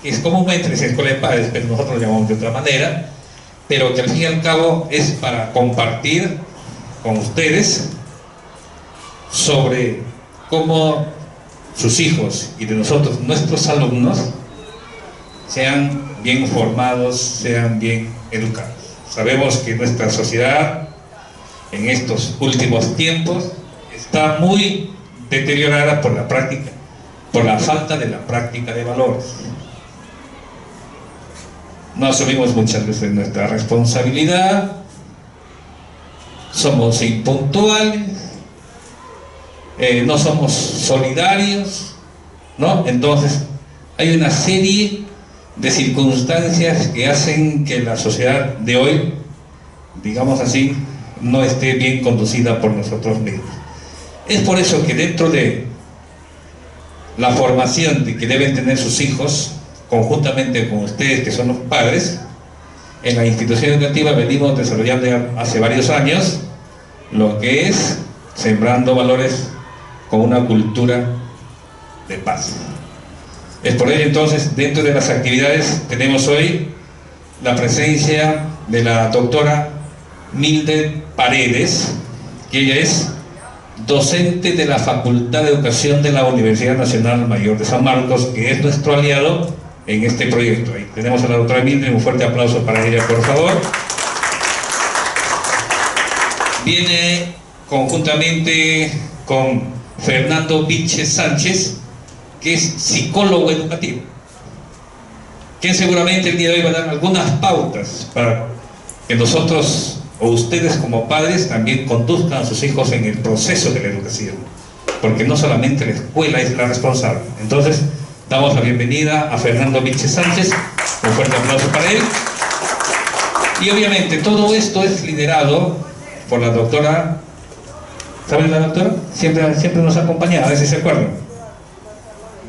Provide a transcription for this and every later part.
que es comúnmente es escuela de padres, pero nosotros lo llamamos de otra manera, pero que al fin y al cabo es para compartir con ustedes sobre cómo sus hijos y de nosotros, nuestros alumnos, sean bien formados, sean bien educados. Sabemos que nuestra sociedad en estos últimos tiempos está muy deteriorada por la práctica, por la falta de la práctica de valores. No asumimos muchas veces nuestra responsabilidad, somos impuntuales, no somos solidarios, ¿no? Entonces hay una serie de circunstancias que hacen que la sociedad de hoy, digamos así, no esté bien conducida por nosotros mismos. Es por eso que dentro de la formación que deben tener sus hijos, conjuntamente con ustedes que son los padres, en la institución educativa venimos desarrollando ya hace varios años lo que es sembrando valores con una cultura de paz. Es por ello entonces, dentro de las actividades tenemos hoy la presencia de la doctora Mildred Paredes, que ella es docente de la Facultad de Educación de la Universidad Nacional Mayor de San Marcos, que es nuestro aliado en este proyecto. Ahí tenemos a la doctora Mildred, un fuerte aplauso para ella, por favor. Viene conjuntamente con Fernando Vilches Sánchez, que es psicólogo educativo, que seguramente el día de hoy va a dar algunas pautas para que nosotros o ustedes como padres también conduzcan a sus hijos en el proceso de la educación, porque no solamente la escuela es la responsable. Entonces damos la bienvenida a Fernando Vilches Sánchez, un fuerte aplauso para él. Y obviamente todo esto es liderado por la doctora, ¿saben la doctora? Siempre nos acompaña, a ver si se acuerdan.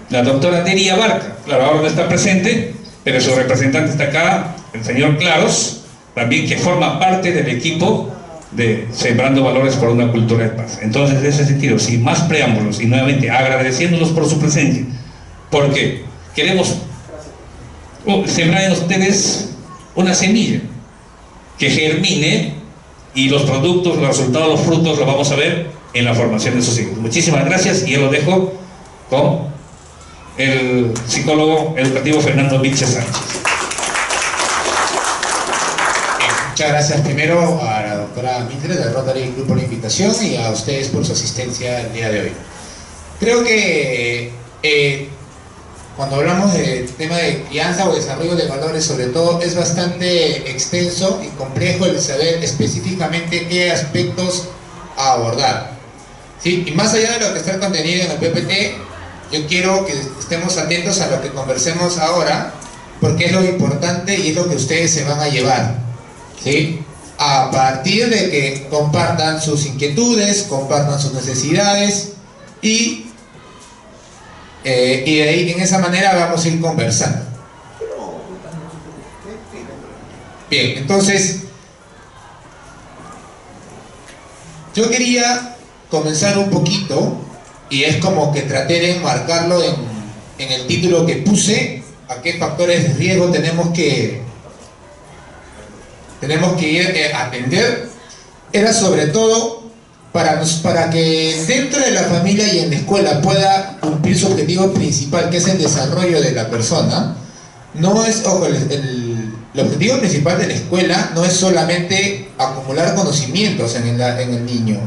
La doctora Delia Barca, claro, ahora no está presente, pero su representante está acá, el señor Claros, también, que forma parte del equipo de Sembrando Valores por una Cultura de Paz. Entonces, en ese sentido, sin más preámbulos, y nuevamente agradeciéndolos por su presencia, porque queremos sembrar en ustedes una semilla que germine, y los productos, los resultados, los frutos los vamos a ver en la formación de sus hijos. Muchísimas gracias, y yo lo dejo con el psicólogo educativo Fernando Vilches Sánchez. Muchas gracias primero a la doctora Mildred de Rotary Club por la invitación y a ustedes por su asistencia el día de hoy. Creo que cuando hablamos del tema de crianza o desarrollo de valores, sobre todo, es bastante extenso y complejo el saber específicamente qué aspectos abordar, ¿sí? Y más allá de lo que está contenido en el PPT, yo quiero que estemos atentos a lo que conversemos ahora, porque es lo importante y es lo que ustedes se van a llevar, ¿sí? A partir de que compartan sus inquietudes, compartan sus necesidades y de ahí, en esa manera, vamos a ir conversando. Bien, entonces yo quería comenzar un poquito, y es como que traté de enmarcarlo en el título que puse, a qué factores de riesgo tenemos que ir a atender. Era sobre todo para que dentro de la familia y en la escuela pueda cumplir su objetivo principal, que es el desarrollo de la persona. No es, ojo, el objetivo principal de la escuela no es solamente acumular conocimientos en el niño,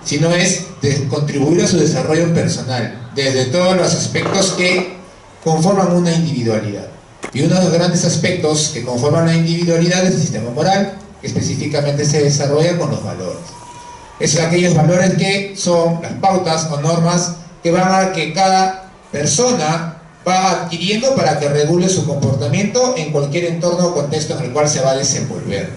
sino es contribuir a su desarrollo personal, desde todos los aspectos que conforman una individualidad. Y uno de los grandes aspectos que conforman la individualidad es el sistema moral, que específicamente se desarrolla con los valores. Es aquellos valores que son las pautas o normas que van a que cada persona va adquiriendo para que regule su comportamiento en cualquier entorno o contexto en el cual se va a desenvolver.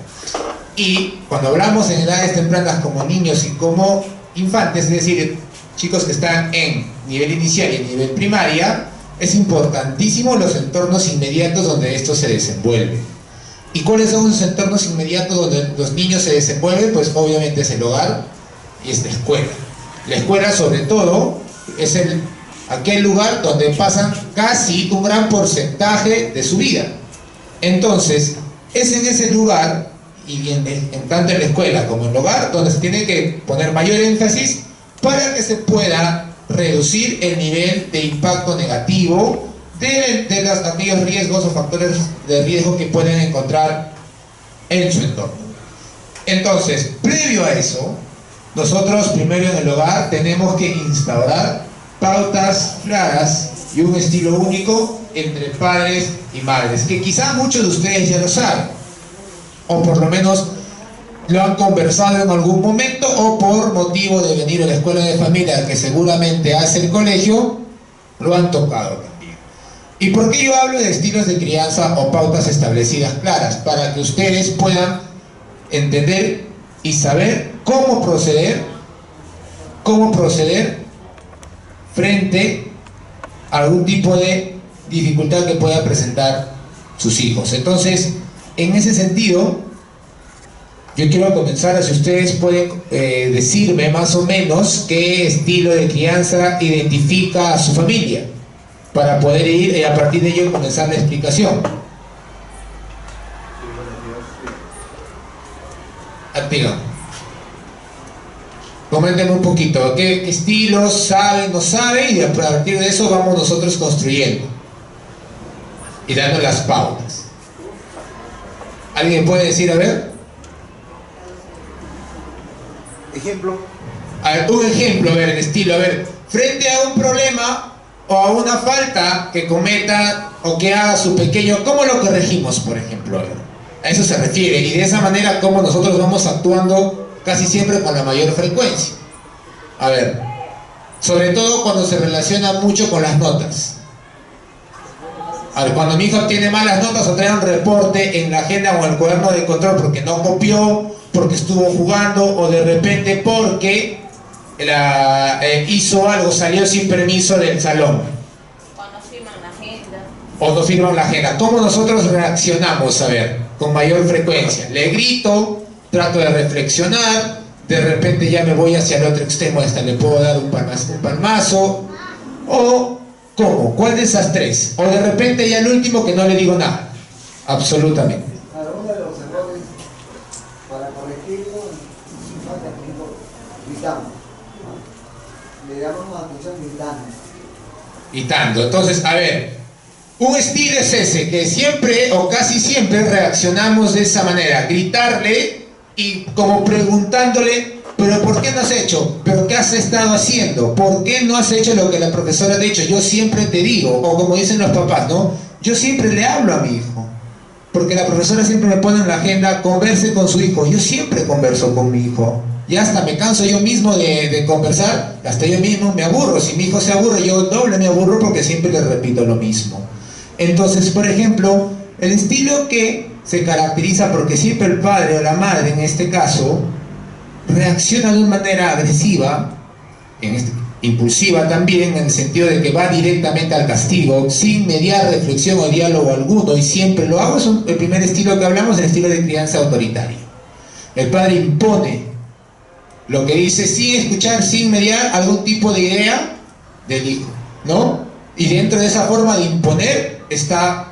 Y cuando hablamos en edades tempranas como niños y como infantes, es decir, chicos que están en nivel inicial y en nivel primaria, es importantísimo los entornos inmediatos donde esto se desenvuelve. ¿Y cuáles son los entornos inmediatos donde los niños se desenvuelven? Pues obviamente es el hogar y es la escuela. La escuela, sobre todo, es el aquel lugar donde pasan casi un gran porcentaje de su vida. Entonces, es en ese lugar, y en tanto en la escuela como en el hogar, donde se tiene que poner mayor énfasis para que se pueda reducir el nivel de impacto negativo de aquellos riesgos o factores de riesgo que pueden encontrar en su entorno. Entonces, previo a eso, nosotros primero en el hogar tenemos que instaurar pautas claras y un estilo único entre padres y madres, que quizá muchos de ustedes ya lo saben, o por lo menos lo han conversado en algún momento, o por motivo de venir a la escuela de familia, que seguramente hace el colegio, lo han tocado también. ¿Y por qué yo hablo de estilos de crianza o pautas establecidas claras? Para que ustedes puedan entender y saber cómo proceder frente a algún tipo de dificultad que pueda presentar sus hijos. Entonces, en ese sentido, yo quiero comenzar, si ustedes pueden decirme más o menos qué estilo de crianza identifica a su familia, para poder ir a partir de ello comenzar la explicación. Activa. Coméntenme un poquito, ¿qué estilos saben, no saben? Y a partir de eso vamos nosotros construyendo y dando las pautas. ¿Alguien puede decir, a ver? Ejemplo. A ver, un ejemplo, a ver, el estilo, a ver, frente a un problema o a una falta que cometa o que haga su pequeño, ¿cómo lo corregimos, por ejemplo? A ver, a eso se refiere, y de esa manera cómo nosotros vamos actuando casi siempre con la mayor frecuencia. A ver, sobre todo cuando se relaciona mucho con las notas. A ver, cuando mi hijo obtiene malas notas o trae un reporte en la agenda o en el cuaderno de control porque no copió, porque estuvo jugando, o de repente porque hizo algo, salió sin permiso del salón. O no firman la agenda. O no firman la agenda. ¿Cómo nosotros reaccionamos? A ver, con mayor frecuencia. Le grito, trato de reflexionar, de repente ya me voy hacia el otro extremo, hasta le puedo dar un palmazo, o ¿cómo? ¿Cuál de esas tres? O de repente ya el último que no le digo nada, absolutamente. Cada uno de los errores, para corregirlo, sin falta de tiempo, gritamos. Le damos atención gritando. Gritando. Entonces, a ver, un estilo es ese, que siempre o casi siempre reaccionamos de esa manera, gritarle y como preguntándole, ¿pero por qué no has hecho? ¿Pero qué has estado haciendo? ¿Por qué no has hecho lo que la profesora ha dicho? Yo siempre te digo, o como dicen los papás, ¿no? Yo siempre le hablo a mi hijo, porque la profesora siempre me pone en la agenda, converse con su hijo. Yo siempre converso con mi hijo. Y hasta me canso yo mismo de conversar, hasta yo mismo me aburro. Si mi hijo se aburre, yo doble me aburro porque siempre le repito lo mismo. Entonces, por ejemplo, el estilo que se caracteriza porque siempre el padre o la madre, en este caso, reacciona de una manera agresiva, impulsiva también, en el sentido de que va directamente al castigo, sin mediar reflexión o diálogo alguno, y siempre lo hago, es el primer estilo que hablamos, el estilo de crianza autoritaria. El padre impone lo que dice sin escuchar, sin mediar algún tipo de idea del hijo, ¿no? Y dentro de esa forma de imponer está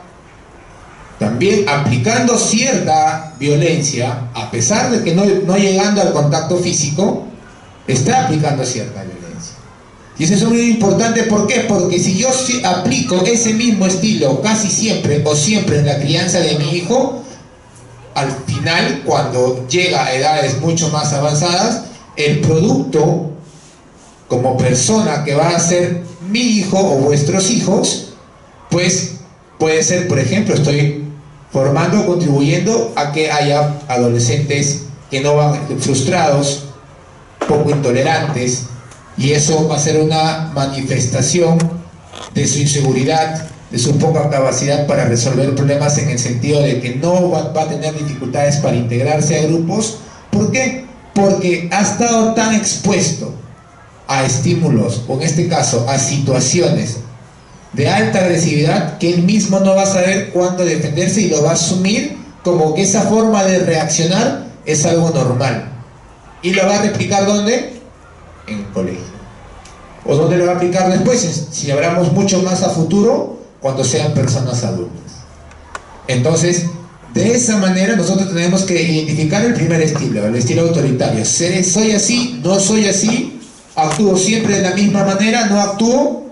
también aplicando cierta violencia, a pesar de que no llegando al contacto físico, está aplicando cierta violencia. Y eso es muy importante, ¿por qué? Porque si yo aplico ese mismo estilo casi siempre o siempre en la crianza de mi hijo, al final, cuando llega a edades mucho más avanzadas, el producto como persona que va a ser mi hijo o vuestros hijos, pues puede ser, por ejemplo, estoy formando, contribuyendo a que haya adolescentes que no van frustrados, poco intolerantes, y eso va a ser una manifestación de su inseguridad, de su poca capacidad para resolver problemas, en el sentido de que no va a tener dificultades para integrarse a grupos. ¿Por qué? Porque ha estado tan expuesto a estímulos, o en este caso a situaciones de alta agresividad, que él mismo no va a saber cuándo defenderse y lo va a asumir como que esa forma de reaccionar es algo normal, y lo va a replicar ¿dónde? En el colegio ¿O dónde lo va a aplicar después? Si hablamos mucho más a futuro, cuando sean personas adultas. Entonces, de esa manera nosotros tenemos que identificar el primer estilo, el estilo autoritario. ¿Soy así? ¿No soy así? ¿Actúo siempre de la misma manera? ¿No actúo?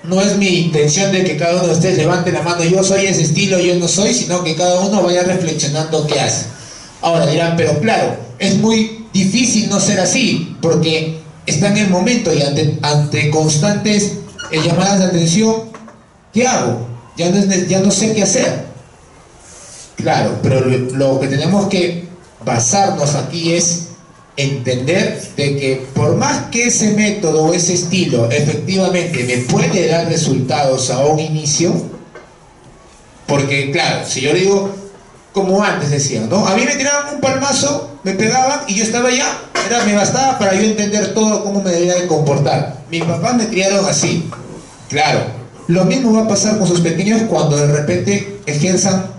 No es mi intención de que cada uno de ustedes levante la mano, yo soy ese estilo, yo no soy, sino que cada uno vaya reflexionando qué hace. Ahora dirán, pero claro, es muy difícil no ser así, porque está en el momento y ante constantes llamadas de atención, ¿qué hago? Ya no sé qué hacer. Claro, pero lo que tenemos que basarnos aquí es entender de que por más que ese método o ese estilo efectivamente me puede dar resultados a un inicio, porque claro, si yo digo, como antes decían, ¿no? A mí me tiraban un palmazo, me pegaban y yo estaba ya, me bastaba para yo entender todo cómo me debía de comportar. Mis papás me criaron así. Claro, lo mismo va a pasar con sus pequeños cuando de repente ejerzan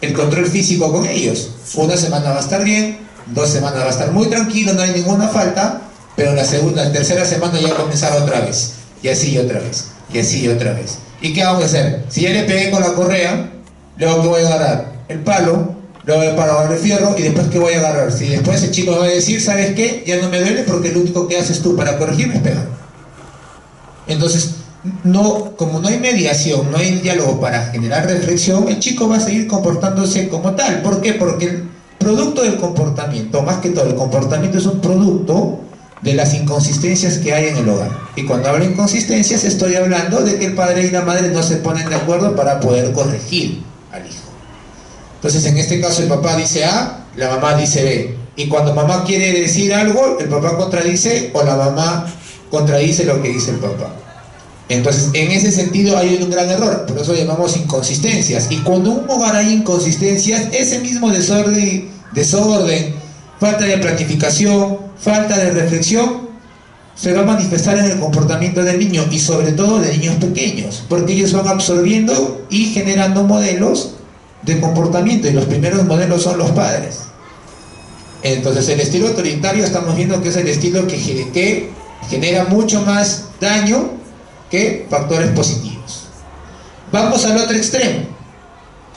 el control físico con ellos. Una semana va a estar bien, 2 semanas va a estar muy tranquilo, no hay ninguna falta, pero la tercera semana ya va a comenzar otra vez, y así otra vez, y así otra vez. ¿Y qué vamos a hacer? Si ya le pegué con la correa, luego que voy a agarrar el palo, luego el palo de fierro, y después que voy a agarrar. Si después el chico va a decir, ¿sabes qué? Ya no me duele porque lo único que haces tú para corregirme es pegar. Entonces, como no hay mediación, no hay diálogo para generar reflexión, el chico va a seguir comportándose como tal. ¿Por qué? Porque el producto del comportamiento, más que todo el comportamiento, es un producto de las inconsistencias que hay en el hogar. Y cuando hablo de inconsistencias estoy hablando de que el padre y la madre no se ponen de acuerdo para poder corregir al hijo. Entonces en este caso el papá dice A, la mamá dice B. Y cuando mamá quiere decir algo, el papá contradice o la mamá contradice lo que dice el papá. Entonces, en ese sentido hay un gran error, por eso llamamos inconsistencias. Y cuando en un hogar hay inconsistencias, ese mismo desorden, falta de planificación, falta de reflexión, se va a manifestar en el comportamiento del niño, y sobre todo de niños pequeños, porque ellos van absorbiendo y generando modelos de comportamiento, y los primeros modelos son los padres. Entonces, el estilo autoritario estamos viendo que es el estilo que genera mucho más daño que factores positivos. Vamos al otro extremo,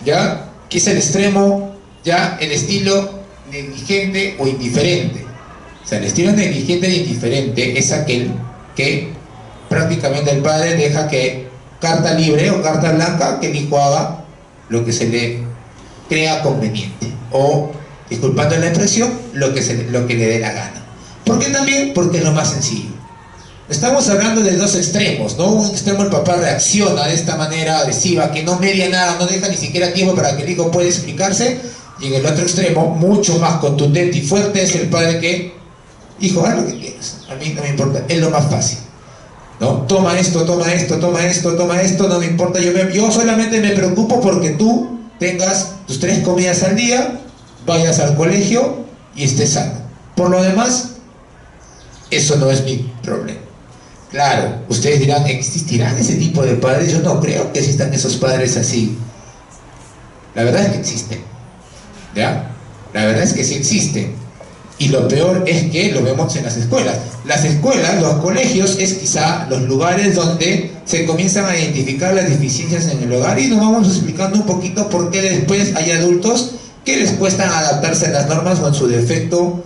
¿ya? Que es el extremo, ya el estilo negligente o indiferente. O sea, el estilo negligente e indiferente es aquel que prácticamente el padre deja que carta libre o carta blanca, que el hijo haga lo que se le crea conveniente, o, disculpando la expresión, lo que le dé la gana. ¿Por qué también? Porque es lo más sencillo. Estamos hablando de dos extremos, ¿no? Un extremo, el papá reacciona de esta manera agresiva, que no media nada, no deja ni siquiera tiempo para que el hijo pueda explicarse. Y en el otro extremo, mucho más contundente y fuerte, es el padre que, hijo, haz lo que quieras, a mí no me importa, es lo más fácil, ¿no? Toma esto, toma esto, toma esto, toma esto, no me importa, yo solamente me preocupo porque tú tengas tus 3 comidas al día, vayas al colegio y estés sano. Por lo demás, eso no es mi problema. Claro, ustedes dirán, ¿existirán ese tipo de padres? Yo no creo que existan esos padres así. La verdad es que existen, ¿ya? La verdad es que sí existen. Y lo peor es que lo vemos en las escuelas. Las escuelas, los colegios, es quizá los lugares donde se comienzan a identificar las deficiencias en el hogar, y nos vamos explicando un poquito por qué después hay adultos que les cuesta adaptarse a las normas, o en su defecto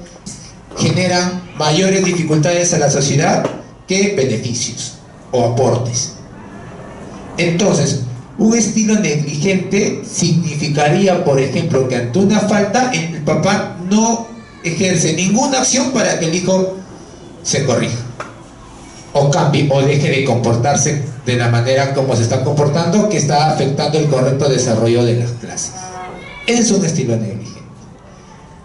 generan mayores dificultades a la sociedad que beneficios o aportes. Entonces, un estilo negligente significaría, por ejemplo, que ante una falta el papá no ejerce ninguna acción para que el hijo se corrija, o cambie, o deje de comportarse de la manera como se está comportando, que está afectando el correcto desarrollo de las clases. Es un estilo negligente,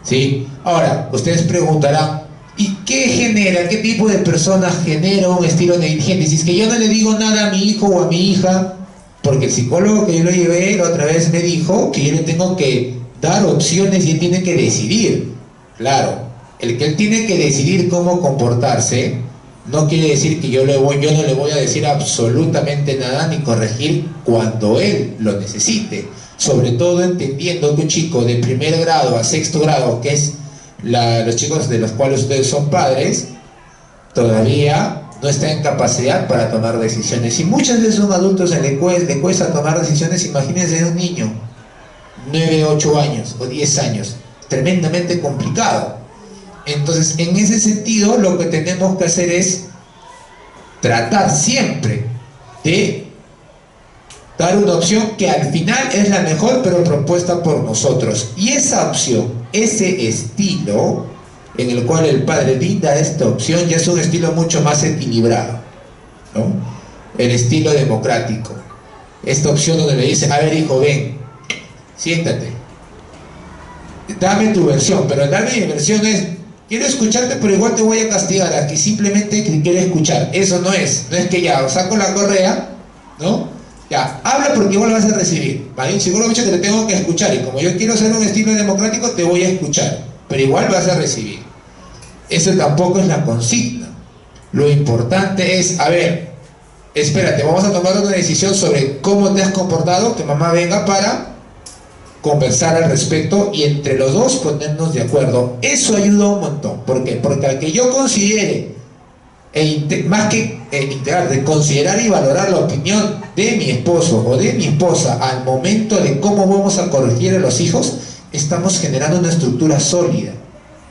¿sí? Ahora, ustedes preguntarán, ¿y qué genera, qué tipo de personas genera un estilo negligente? Si es que yo no le digo nada a mi hijo o a mi hija, porque el psicólogo que yo lo llevé la otra vez me dijo que yo le tengo que dar opciones y él tiene que decidir. Claro, el que él tiene que decidir cómo comportarse no quiere decir que yo no le voy a decir absolutamente nada ni corregir cuando él lo necesite. Sobre todo entendiendo que un chico de 1er grado a 6º grado, que es los chicos de los cuales ustedes son padres, todavía no está en capacidad para tomar decisiones. Y muchas veces son adultos que le cuesta tomar decisiones. Imagínense un niño, 9, 8 años o 10 años, tremendamente complicado. Entonces, en ese sentido, lo que tenemos que hacer es tratar siempre de dar una opción que al final es la mejor, pero propuesta por nosotros. Y esa opción, ese estilo en el cual el padre brinda esta opción, ya es un estilo mucho más equilibrado, ¿no? El estilo democrático. Esta opción donde le dice, a ver hijo, ven, siéntate, dame tu versión, pero darme mi versión es, quiero escucharte pero igual te voy a castigar, aquí simplemente quiero escuchar. Eso no es que ya saco la correa, ¿no? Ya, habla porque igual vas a recibir, ¿vale? Seguro mucho que te tengo que escuchar, y como yo quiero hacer un estilo democrático, te voy a escuchar, pero igual vas a recibir. Eso tampoco es la consigna. Lo importante es, a ver, espérate, vamos a tomar una decisión sobre cómo te has comportado, que mamá venga para conversar al respecto y entre los dos ponernos de acuerdo. Eso ayuda un montón. ¿Por qué? Porque al que yo considere, más que integrar, de considerar y valorar la opinión de mi esposo o de mi esposa al momento de cómo vamos a corregir a los hijos, estamos generando una estructura sólida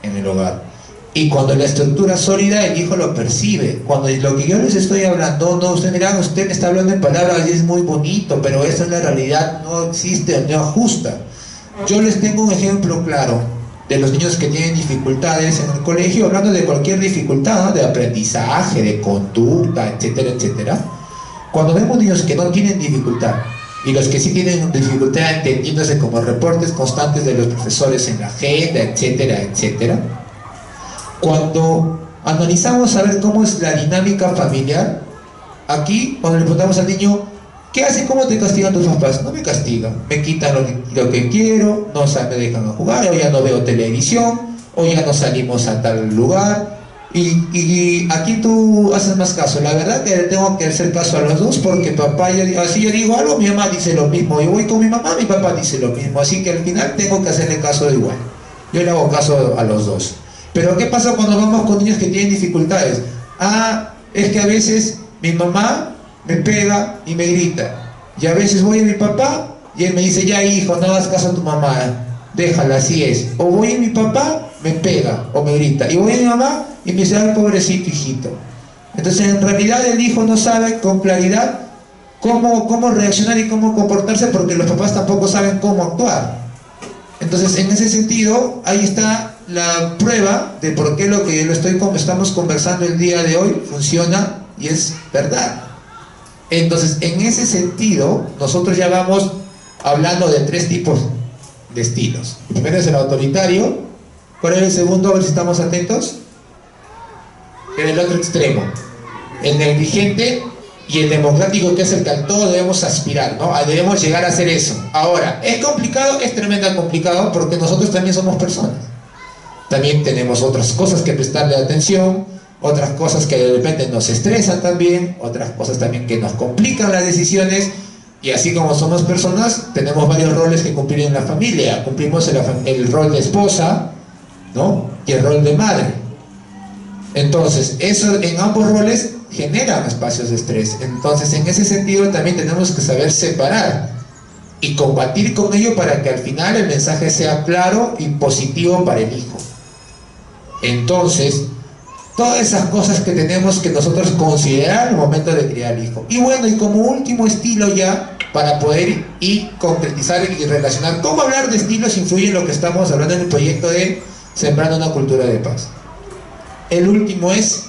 en el hogar. Y cuando la estructura es sólida, el hijo lo percibe. Cuando lo que yo les estoy hablando, no, usted me está hablando en palabras y es muy bonito, pero eso en la realidad no existe, no ajusta. Yo les tengo un ejemplo claro de los niños que tienen dificultades en el colegio, hablando de cualquier dificultad, ¿no? De aprendizaje, de conducta, etcétera, etcétera. Cuando vemos niños que no tienen dificultad, y los que sí tienen dificultad entendiéndose como reportes constantes de los profesores en la agenda, etcétera, etcétera, cuando analizamos a ver cómo es la dinámica familiar, aquí cuando le preguntamos al niño, ¿qué hace? ¿Cómo te castigan tus papás? No me castigan, me quitan lo que quiero, no me dejan jugar, o ya no veo televisión, o ya no salimos a tal lugar, y aquí tú haces más caso. La verdad que tengo que hacer caso a los dos, porque papá, así yo digo algo, mi mamá dice lo mismo, y voy con mi mamá, mi papá dice lo mismo, así que al final tengo que hacerle caso de igual. Yo le hago caso a los dos. Pero ¿qué pasa cuando vamos con niños que tienen dificultades? Es que a veces mi mamá me pega y me grita, y a veces voy a mi papá y él me dice, ya hijo, no hagas caso a tu mamá, déjala, así es. O voy a mi papá, me pega o me grita, y voy a mi mamá y me dice, ay, pobrecito hijito. Entonces en realidad el hijo no sabe con claridad cómo reaccionar y cómo comportarse, porque los papás tampoco saben cómo actuar. Entonces en ese sentido, ahí está la prueba de por qué lo que estamos conversando el día de hoy funciona y es verdad. Entonces, en ese sentido, nosotros ya vamos hablando de 3 tipos de estilos. El primero es el autoritario. ¿Cuál es el segundo? A ver si estamos atentos. En el otro extremo, el negligente y el democrático, que es el que a todos debemos aspirar, ¿no? Debemos llegar a hacer eso. Ahora, ¿es complicado? Es tremendamente complicado, porque nosotros también somos personas. También tenemos otras cosas que prestarle atención, otras cosas que de repente nos estresan también, otras cosas también que nos complican las decisiones, y así como somos personas, tenemos varios roles que cumplir en la familia. Cumplimos el rol de esposa, ¿no? Y el rol de madre. Entonces, eso en ambos roles generan espacios de estrés. Entonces, en ese sentido también tenemos que saber separar y combatir con ello para que al final el mensaje sea claro y positivo para el hijo. Entonces, todas esas cosas que tenemos que nosotros considerar al momento de criar al hijo. Y bueno, y como último estilo ya, para poder y concretizar y relacionar cómo hablar de estilos influye en lo que estamos hablando en el proyecto de Sembrando una Cultura de Paz. El último es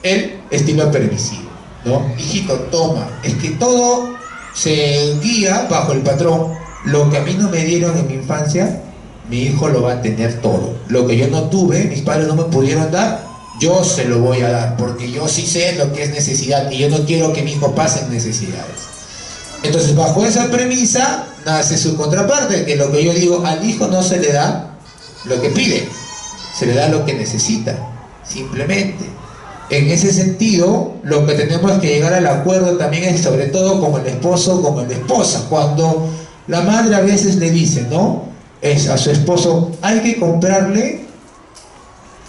el estilo permisivo, ¿no? Hijito, toma. Es que todo se guía bajo el patrón. Lo que a mí no me dieron en mi infancia, mi hijo lo va a tener todo. Lo que yo no tuve, mis padres no me pudieron dar, yo se lo voy a dar, porque yo sí sé lo que es necesidad y yo no quiero que mi hijo pase necesidades. Entonces, bajo esa premisa nace su contraparte, que lo que yo digo, al hijo no se le da lo que pide, se le da lo que necesita, simplemente. En ese sentido, lo que tenemos que llegar al acuerdo también es, sobre todo con el esposo, con la esposa. Cuando la madre a veces le dice, ¿no? Es a su esposo, hay que comprarle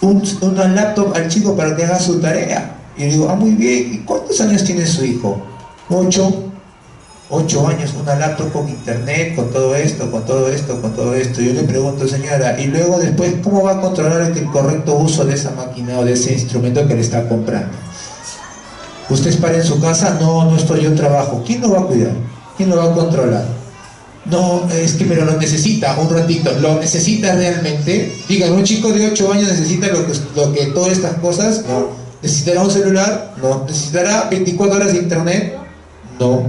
una laptop al chico para que haga su tarea. Y le digo, muy bien, ¿y cuántos años tiene su hijo? 8 años, una laptop con internet, con todo esto, con todo esto, con todo esto. Yo le pregunto, señora, y luego después, ¿cómo va a controlar el correcto uso de esa máquina o de ese instrumento que le está comprando? ¿Usted para en su casa? No, no estoy, yo trabajo. ¿Quién lo va a cuidar? ¿Quién lo va a controlar? No, es que pero lo necesita, un ratito, ¿lo necesita realmente? Digan, un chico de 8 años necesita lo que todas estas cosas, no. ¿Necesitará un celular? No. ¿Necesitará 24 horas de internet? No.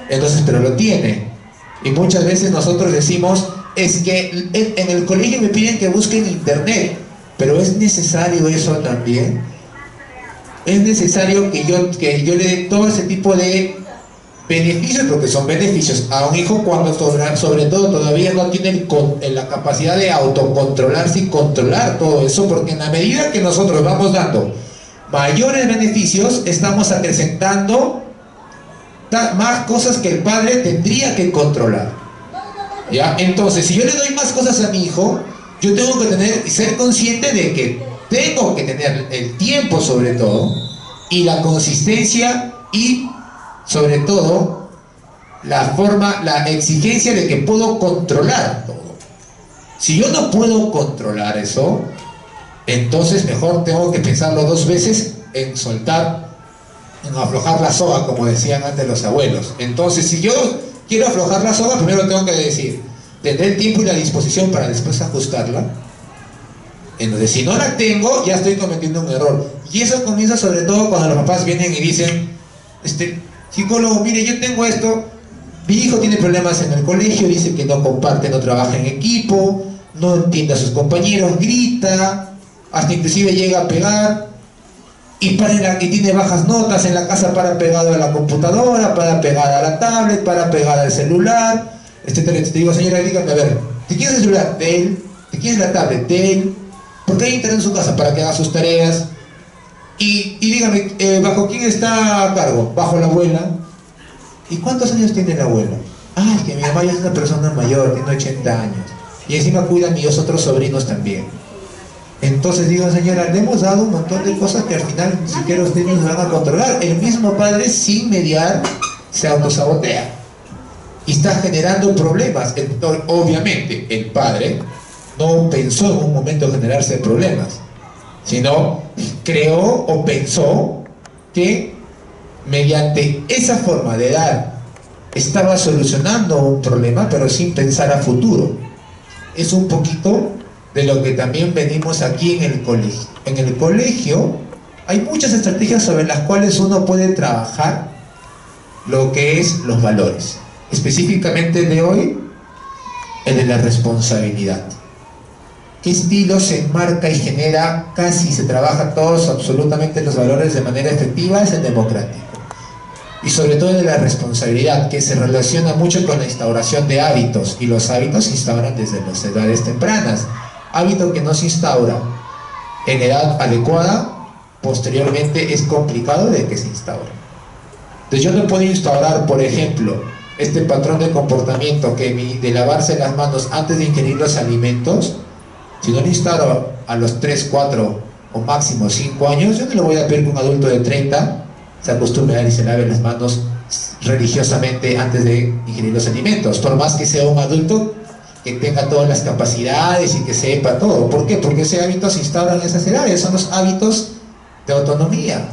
Entonces, pero lo tiene. Y muchas veces nosotros decimos, es que en el colegio me piden que busquen internet, pero ¿es necesario eso también? Es necesario que yo le dé todo ese tipo de beneficios, porque son beneficios a un hijo cuando sobre todo todavía no tiene la capacidad de autocontrolarse y controlar todo eso, porque en la medida que nosotros vamos dando mayores beneficios, estamos acrecentando más cosas que el padre tendría que controlar. ¿Ya? Entonces, si yo le doy más cosas a mi hijo, yo tengo que ser consciente de que tengo que tener el tiempo sobre todo, y la consistencia, y sobre todo la exigencia de que puedo controlar todo. Si yo no puedo controlar eso, entonces mejor tengo que pensarlo 2 veces en soltar, en aflojar la soga, como decían antes los abuelos. Entonces, si yo quiero aflojar la soga, primero tengo que decir, tendré el tiempo y la disposición para después ajustarla. Entonces, si no la tengo, ya estoy cometiendo un error. Y eso comienza sobre todo cuando los papás vienen y dicen, psicólogo, mire, yo tengo esto, mi hijo tiene problemas en el colegio, dice que no comparte, no trabaja en equipo, no entiende a sus compañeros, grita, hasta inclusive llega a pegar, y tiene bajas notas en la casa, para pegado a la computadora, para pegar a la tablet, para pegar al celular, etcétera. Te digo, señora, dígame, a ver, ¿te quieres el celular? De él. ¿Te quieres la tablet? De él. ¿Por qué hay internet en su casa? Para que haga sus tareas. Y dígame, ¿bajo quién está a cargo? Bajo la abuela. ¿Y cuántos años tiene la abuela? Ah, es que mi mamá ya es una persona mayor, tiene 80 años. Y encima cuida a mis otros sobrinos también. Entonces digo, señora, le hemos dado un montón de cosas que al final ni siquiera ustedes nos van a controlar. El mismo padre, sin mediar, se autosabotea y está generando problemas. Entonces, obviamente, el padre no pensó en un momento generarse problemas, sino creó o pensó que mediante esa forma de dar estaba solucionando un problema, pero sin pensar a futuro. Es un poquito de lo que también venimos aquí en el colegio. En el colegio hay muchas estrategias sobre las cuales uno puede trabajar lo que es los valores. Específicamente de hoy, el de la responsabilidad. ¿Qué estilo se enmarca y genera, casi se trabaja todos absolutamente los valores de manera efectiva? Es el democrático. Y sobre todo el de la responsabilidad, que se relaciona mucho con la instauración de hábitos, y los hábitos se instauran desde las edades tempranas. Hábito que no se instaura en edad adecuada, posteriormente es complicado de que se instaure. Entonces yo no puedo instaurar, por ejemplo, este patrón de comportamiento de lavarse las manos antes de ingerir los alimentos. Si no lo instauro a los 3, 4 o máximo 5 años, yo no le voy a pedir que un adulto de 30 se acostumbre a y se lave las manos religiosamente antes de ingerir los alimentos, por más que sea un adulto que tenga todas las capacidades y que sepa todo. ¿Por qué? Porque ese hábito se instaura en esas edades. Son los hábitos de autonomía,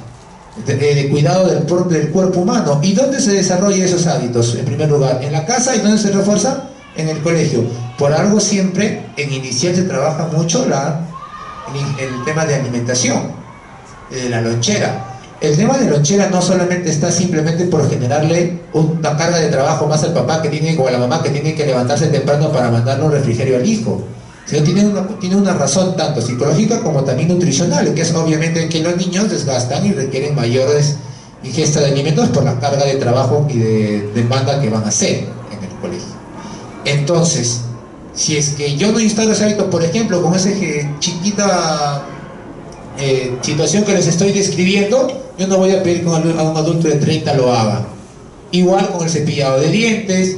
de cuidado del cuerpo humano. ¿Y dónde se desarrollan esos hábitos? En primer lugar, en la casa. ¿Y dónde se refuerza? En el colegio. Por algo siempre en inicial se trabaja mucho el tema de alimentación, de la lonchera. El tema de lonchera no solamente está simplemente por generarle una carga de trabajo más al papá o a la mamá que tiene que levantarse temprano para mandarle un refrigerio al hijo, sino tiene una razón tanto psicológica como también nutricional, que es obviamente que los niños desgastan y requieren mayores ingesta de alimentos por la carga de trabajo y de demanda que van a hacer en el colegio. Entonces, si es que yo no instalo ese hábito, por ejemplo, con esa chiquita situación que les estoy describiendo, yo no voy a pedir que a un adulto de 30 lo haga. Igual con el cepillado de dientes,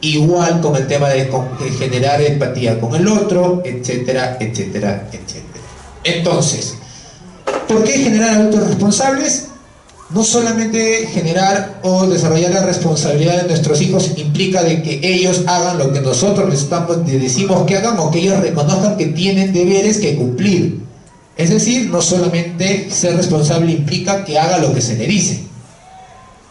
igual con el tema de generar empatía con el otro, etcétera, etcétera, etcétera. Entonces, ¿Por qué generar adultos responsables? No solamente generar o desarrollar la responsabilidad de nuestros hijos implica de que ellos hagan lo que nosotros les decimos que hagan, o que ellos reconozcan que tienen deberes que cumplir. Es decir, no solamente ser responsable implica que haga lo que se le dice,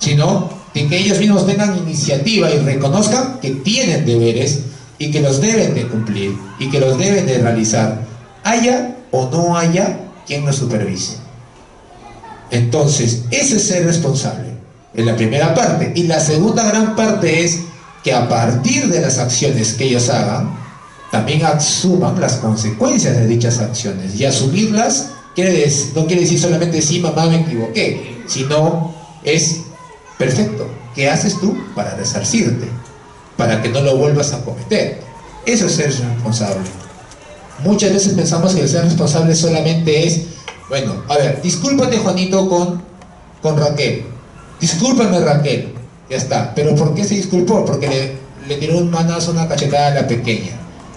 sino de que ellos mismos tengan iniciativa y reconozcan que tienen deberes y que los deben de cumplir y que los deben de realizar, haya o no haya quien los supervise. Entonces, ese es ser responsable, en la primera parte. Y la segunda gran parte es que a partir de las acciones que ellos hagan, también asuman las consecuencias de dichas acciones. Y asumirlas no quiere decir solamente sí, mamá, me equivoqué, sino es perfecto. ¿Qué haces tú para resarcirte? Para que no lo vuelvas a cometer. Eso es ser responsable. Muchas veces pensamos que el ser responsable solamente es, bueno, a ver, discúlpate Juanito con Raquel. Discúlpame Raquel. Ya está. ¿Pero por qué se disculpó? Porque le tiró un manazo, una cachetada a la pequeña.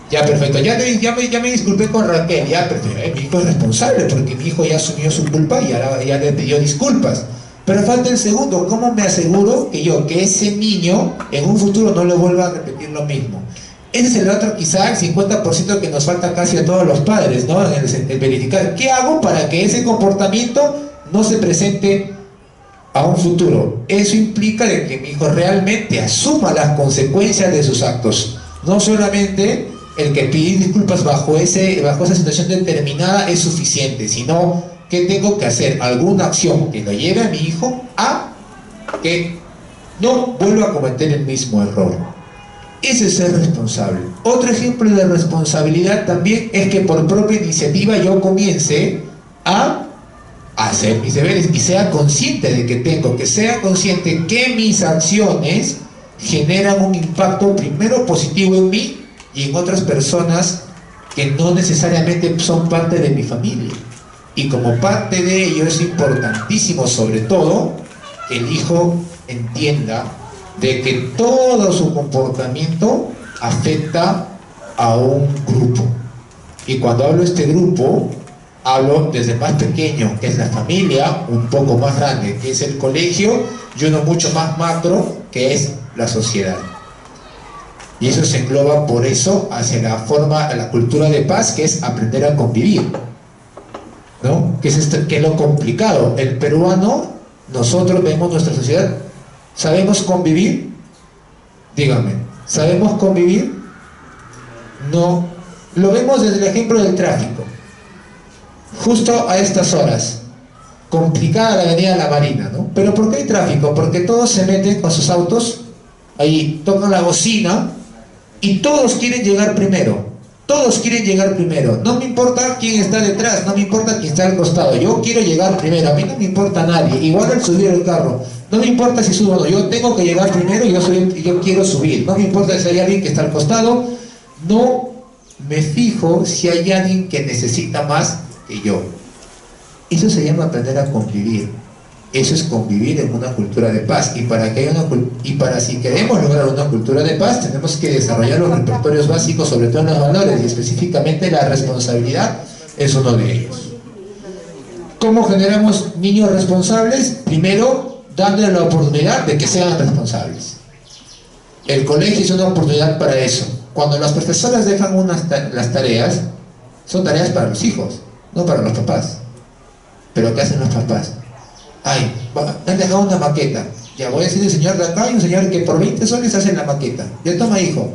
Ya, perfecto. Ya me disculpé con Raquel. Ya, perfecto. Mi hijo es responsable porque mi hijo ya asumió su culpa y ahora ya le pidió disculpas. Pero falta el segundo. ¿Cómo me aseguro que ese niño en un futuro no le vuelva a repetir lo mismo? Ese es el otro, quizá el 50% que nos falta casi a todos los padres, ¿no? El verificar, ¿qué hago para que ese comportamiento no se presente a un futuro? Eso implica de que mi hijo realmente asuma las consecuencias de sus actos. No solamente el que pedir disculpas bajo esa situación determinada es suficiente, sino que tengo que hacer alguna acción que lo lleve a mi hijo a que no vuelva a cometer el mismo error. Ese es ser responsable. Otro ejemplo de responsabilidad también es que por propia iniciativa yo comience a hacer mis deberes y sea consciente de que sea consciente que mis acciones generan un impacto primero positivo en mí y en otras personas que no necesariamente son parte de mi familia. Y como parte de ello es importantísimo, sobre todo, que el hijo entienda de que todo su comportamiento afecta a un grupo. Y cuando hablo de este grupo, hablo desde más pequeño, que es la familia, un poco más grande, que es el colegio, y uno mucho más macro, que es la sociedad. Y eso se engloba por eso hacia la cultura de paz, que es aprender a convivir, ¿no? Que es lo complicado. El peruano, nosotros vemos nuestra sociedad. ¿Sabemos convivir? Díganme, ¿sabemos convivir? No. Lo vemos desde el ejemplo del tráfico. Justo a estas horas. Complicada la avenida La Marina, ¿no? ¿Pero por qué hay tráfico? Porque todos se meten con sus autos, ahí tocan la bocina y todos quieren llegar primero. Todos quieren llegar primero. No me importa quién está detrás, no me importa quién está al costado. Yo quiero llegar primero, a mí no me importa nadie. Igual al subir el carro. No me importa si subo o no, yo tengo que llegar primero y yo quiero subir. No me importa si hay alguien que está al costado. No me fijo si hay alguien que necesita más que yo. Eso se llama aprender a convivir. Eso es convivir en una cultura de paz. Y para si queremos lograr una cultura de paz, tenemos que desarrollar los repertorios básicos, sobre todo en los valores, y específicamente la responsabilidad es uno de ellos. ¿Cómo generamos niños responsables? Primero, dándole la oportunidad de que sean responsables. El colegio es una oportunidad para eso. Cuando las profesoras dejan las tareas, son tareas para los hijos, no para los papás. ¿Pero qué hacen los papás? Ay, han dejado una maqueta. Ya voy a decir el señor de acá y un señor que por 20 soles hace la maqueta. Ya toma, hijo,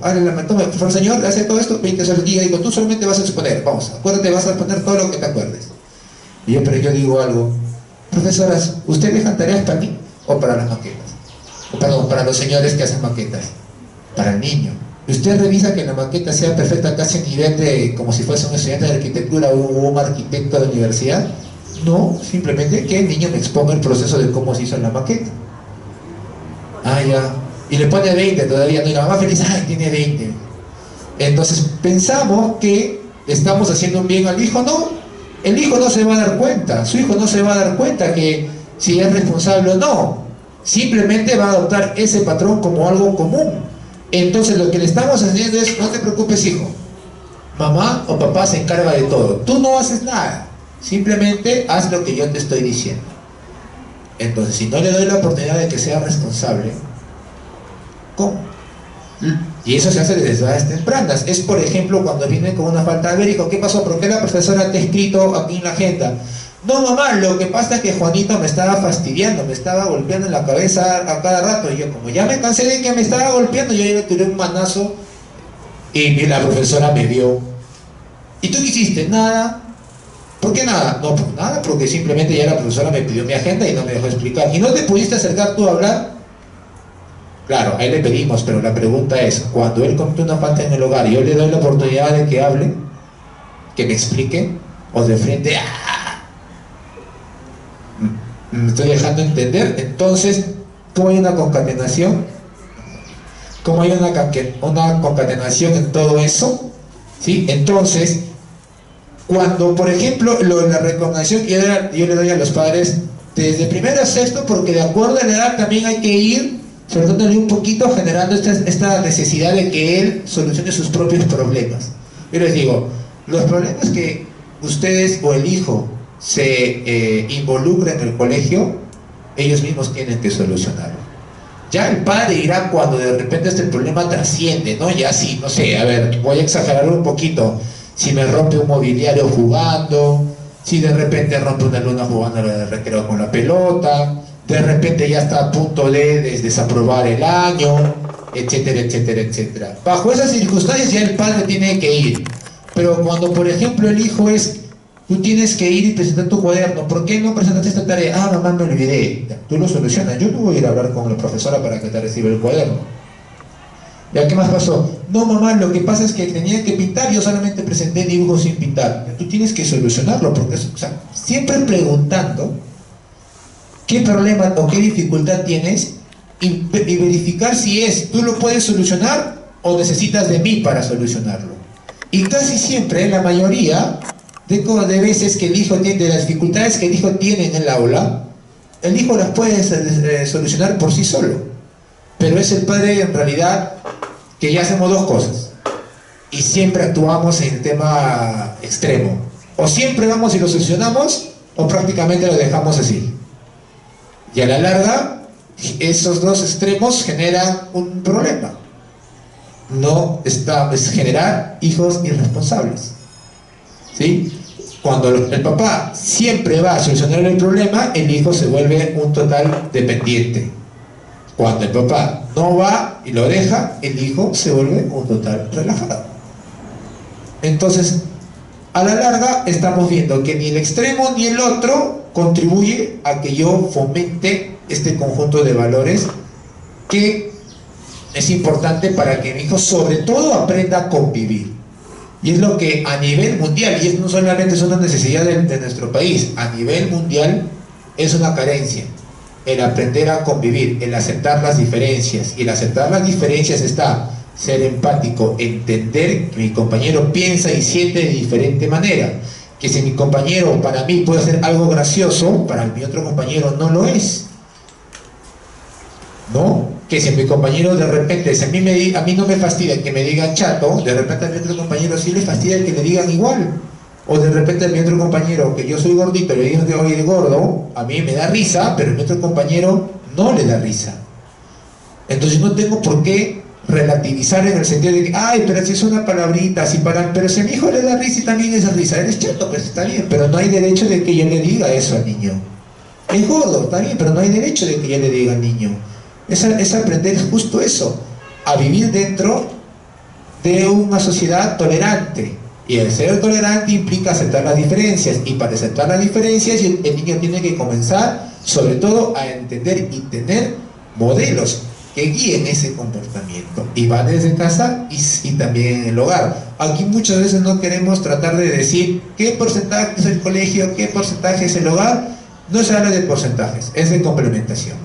toma, por favor, señor, hace todo esto, 20 soles. Y yo digo, tú solamente vas a exponer, vamos, acuérdate, vas a poner todo lo que te acuerdes. Pero yo digo algo, profesoras, ¿ustedes dejan tareas para mí o para las maquetas? O perdón, para los señores que hacen maquetas. Para el niño. ¿Usted revisa que la maqueta sea perfecta casi a nivel de, como si fuese un estudiante de arquitectura o un arquitecto de universidad? No, simplemente que el niño me exponga el proceso de cómo se hizo la maqueta. Ya. Y le pone 20 todavía, no, y la mamá feliz, tiene 20. Entonces pensamos que estamos haciendo un bien al hijo. No, el hijo no se va a dar cuenta, su hijo no se va a dar cuenta que si es responsable o no. Simplemente va a adoptar ese patrón como algo común. Entonces lo que le estamos haciendo es, no te preocupes hijo, mamá o papá se encarga de todo, tú no haces nada. simplemente haz lo que yo te estoy diciendo. Entonces, si no le doy la oportunidad de que sea responsable, ¿cómo? Y eso se hace desde edades tempranas. Es, por ejemplo, cuando viene con una falta, a ver, hijo, ¿qué pasó? ¿Por qué la profesora te ha escrito aquí en la agenda? No, mamá, lo que pasa es que Juanito me estaba fastidiando, me estaba golpeando en la cabeza a cada rato. Y yo, como ya me cansé de que me estaba golpeando, yo le tiré un manazo y la profesora me vio. ¿Y tú qué hiciste? Nada. ¿Por qué nada? No, pues nada, porque simplemente ya la profesora me pidió mi agenda y no me dejó explicar. ¿Y no te pudiste acercar tú a hablar? Claro, a él le pedimos, pero la pregunta es, cuando él comete una falta en el hogar y yo le doy la oportunidad de que hable, que me explique, o de frente, ¡ah! ¿Me estoy dejando entender? Entonces, ¿cómo hay una concatenación? ¿Cómo hay una concatenación en todo eso? ¿Sí? Entonces, cuando, por ejemplo, la recomendación que yo le doy a los padres desde primero a sexto, porque de acuerdo a la edad también hay que ir soltándole un poquito, generando esta necesidad de que él solucione sus propios problemas. Yo les digo, los problemas que ustedes o el hijo se involucren en el colegio, ellos mismos tienen que solucionarlo. Ya el padre irá cuando de repente este problema trasciende, ¿no? Ya sí, no sé, a ver, voy a exagerar un poquito. Si me rompe un mobiliario jugando, si de repente rompe una luna jugando en el recreo con la pelota, de repente ya está a punto de desaprobar el año, etcétera, etcétera, etcétera. Bajo esas circunstancias ya el padre tiene que ir. Pero cuando, por ejemplo, el hijo es, tú tienes que ir y presentar tu cuaderno, ¿por qué no presentaste esta tarea? Ah, mamá, me olvidé. Ya, tú lo solucionas, yo no voy a ir a hablar con la profesora para que te reciba el cuaderno. ¿Ya qué más pasó? No, mamá, lo que pasa es que tenía que pintar, yo solamente presenté dibujos sin pintar. Tú tienes que solucionarlo, porque o sea, siempre preguntando qué problema o qué dificultad tienes y verificar si tú lo puedes solucionar o necesitas de mí para solucionarlo. Y casi siempre, la mayoría de veces que el hijo tiene, de las dificultades que el hijo tiene en el aula, el hijo las puede solucionar por sí solo. Pero es el padre en realidad que ya hacemos dos cosas y siempre actuamos en el tema extremo, o siempre vamos y lo solucionamos o prácticamente lo dejamos así, y a la larga esos dos extremos generan un problema. Es generar hijos irresponsables, ¿sí? Cuando el papá siempre va a solucionar el problema, el hijo se vuelve un total dependiente. Cuando el papá no va y lo deja, el hijo se vuelve un total relajado. Entonces, a la larga estamos viendo que ni el extremo ni el otro contribuye a que yo fomente este conjunto de valores que es importante para que mi hijo sobre todo aprenda a convivir. Y es lo que a nivel mundial, y no solamente es una necesidad de nuestro país, a nivel mundial es una carencia. El aprender a convivir, el aceptar las diferencias. Y el aceptar las diferencias está ser empático, entender que mi compañero piensa y siente de diferente manera. Que si mi compañero para mí puede ser algo gracioso, para mi otro compañero no lo es. ¿No? Que si mi compañero de repente, si a mí no me fastidia que me digan chato, de repente a mi otro compañero sí le fastidia que le digan igual. O de repente a mi otro compañero, que yo soy gordito, le digo que hoy es gordo, a mí me da risa, pero a mi otro compañero no le da risa. Entonces no tengo por qué relativizar en el sentido de que, ay, pero si es una palabrita, pero si a mi hijo le da risa y también es risa, eres chato, pues está bien, pero no hay derecho de que yo le diga eso al niño. Es gordo, está bien, pero no hay derecho de que yo le diga al niño. Es aprender justo eso, a vivir dentro de una sociedad tolerante. Y el ser tolerante implica aceptar las diferencias, y para aceptar las diferencias el niño tiene que comenzar sobre todo a entender y tener modelos que guíen ese comportamiento, y va desde casa y también en el hogar. Aquí muchas veces no queremos tratar de decir qué porcentaje es el colegio, qué porcentaje es el hogar. No se habla de porcentajes, es de complementación.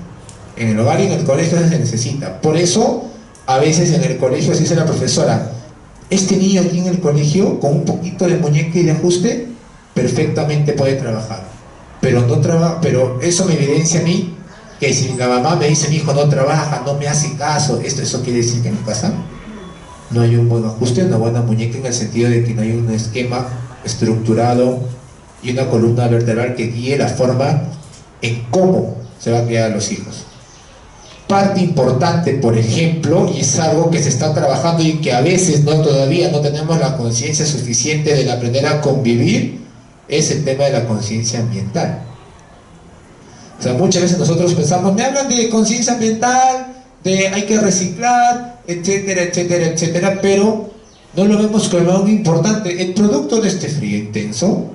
En el hogar y en el colegio se necesita. Por eso a veces en el colegio se dice la profesora, este niño aquí en el colegio, con un poquito de muñeca y de ajuste, perfectamente puede trabajar. Pero eso me evidencia a mí que si la mamá me dice, mi hijo no trabaja, no me hace caso, eso quiere decir que en mi casa no hay un buen ajuste, una buena muñeca, en el sentido de que no hay un esquema estructurado y una columna vertebral que guíe la forma en cómo se va a criar a los hijos. Parte importante, por ejemplo, y es algo que se está trabajando y que a veces todavía no tenemos la conciencia suficiente del aprender a convivir, es el tema de la conciencia ambiental. O sea, muchas veces nosotros pensamos, me hablan de conciencia ambiental, de hay que reciclar, etcétera, etcétera, etcétera, pero no lo vemos como algo importante. El producto de este frío intenso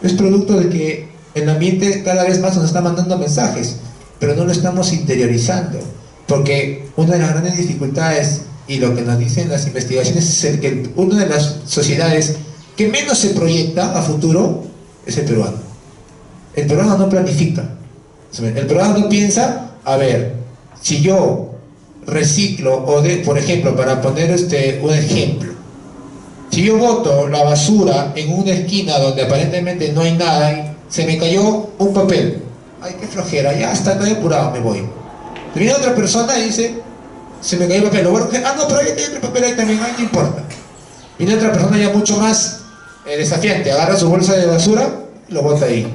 es producto de que el ambiente cada vez más nos está mandando mensajes, pero no lo estamos interiorizando, porque una de las grandes dificultades, y lo que nos dicen las investigaciones, es que una de las sociedades que menos se proyecta a futuro es el peruano. El peruano no planifica, el peruano no piensa, a ver, si yo reciclo, por ejemplo, para poner un ejemplo, si yo boto la basura en una esquina donde aparentemente no hay nada, y se me cayó un papel, ay, qué flojera, ya está, estoy apurado, me voy. Viene otra persona y dice, se me cayó el papel, lo voy a recoger, no, pero ahí hay otro papel ahí también, ay, no importa. Viene otra persona ya mucho más desafiante, agarra su bolsa de basura y lo bota ahí.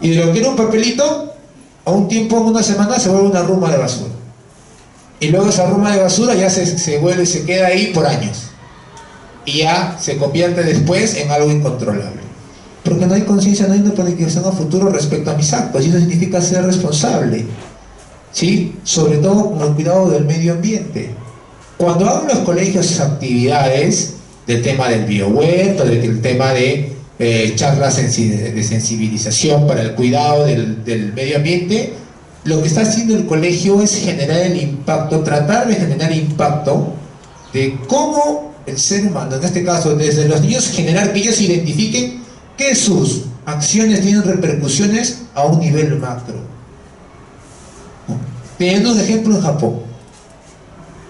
Y de lo que era un papelito, a un tiempo, en una semana, se vuelve una ruma de basura. Y luego esa ruma de basura ya se vuelve, se queda ahí por años. Y ya se convierte después en algo incontrolable. Porque no hay conciencia, no hay una planificación a futuro respecto a mis actos, y eso significa ser responsable, ¿sí? Sobre todo con el cuidado del medio ambiente. Cuando hago en los colegios actividades del tema del biohuerto, del tema de charlas de sensibilización para el cuidado del medio ambiente, lo que está haciendo el colegio es generar el impacto, tratar de generar impacto de cómo el ser humano, en este caso desde los niños, generar que ellos identifiquen que sus acciones tienen repercusiones a un nivel macro. Teniendo de ejemplo en Japón.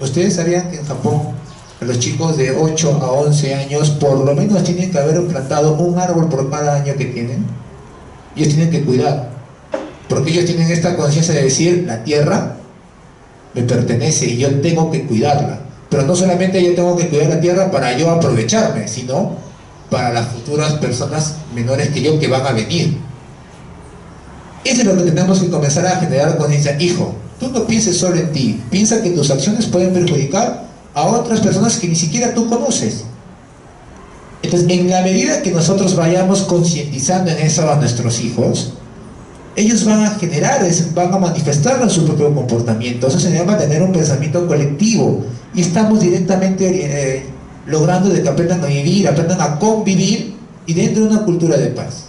Ustedes sabían que en Japón los chicos de 8 a 11 años por lo menos tienen que haber plantado un árbol por cada año que tienen. Ellos tienen que cuidar, porque ellos tienen esta conciencia de decir, la tierra me pertenece y yo tengo que cuidarla. Pero no solamente yo tengo que cuidar la tierra para yo aprovecharme, sino para las futuras personas menores que yo que van a venir. Eso es lo que tenemos que comenzar a generar conciencia. Hijo, tú no pienses solo en ti, piensa que tus acciones pueden perjudicar a otras personas que ni siquiera tú conoces. Entonces, en la medida que nosotros vayamos concientizando en eso a nuestros hijos, ellos van a generar, van a manifestarlo en su propio comportamiento. Eso se llama tener un pensamiento colectivo, y estamos directamente logrando de que aprendan a vivir, aprendan a convivir, y dentro de una cultura de paz.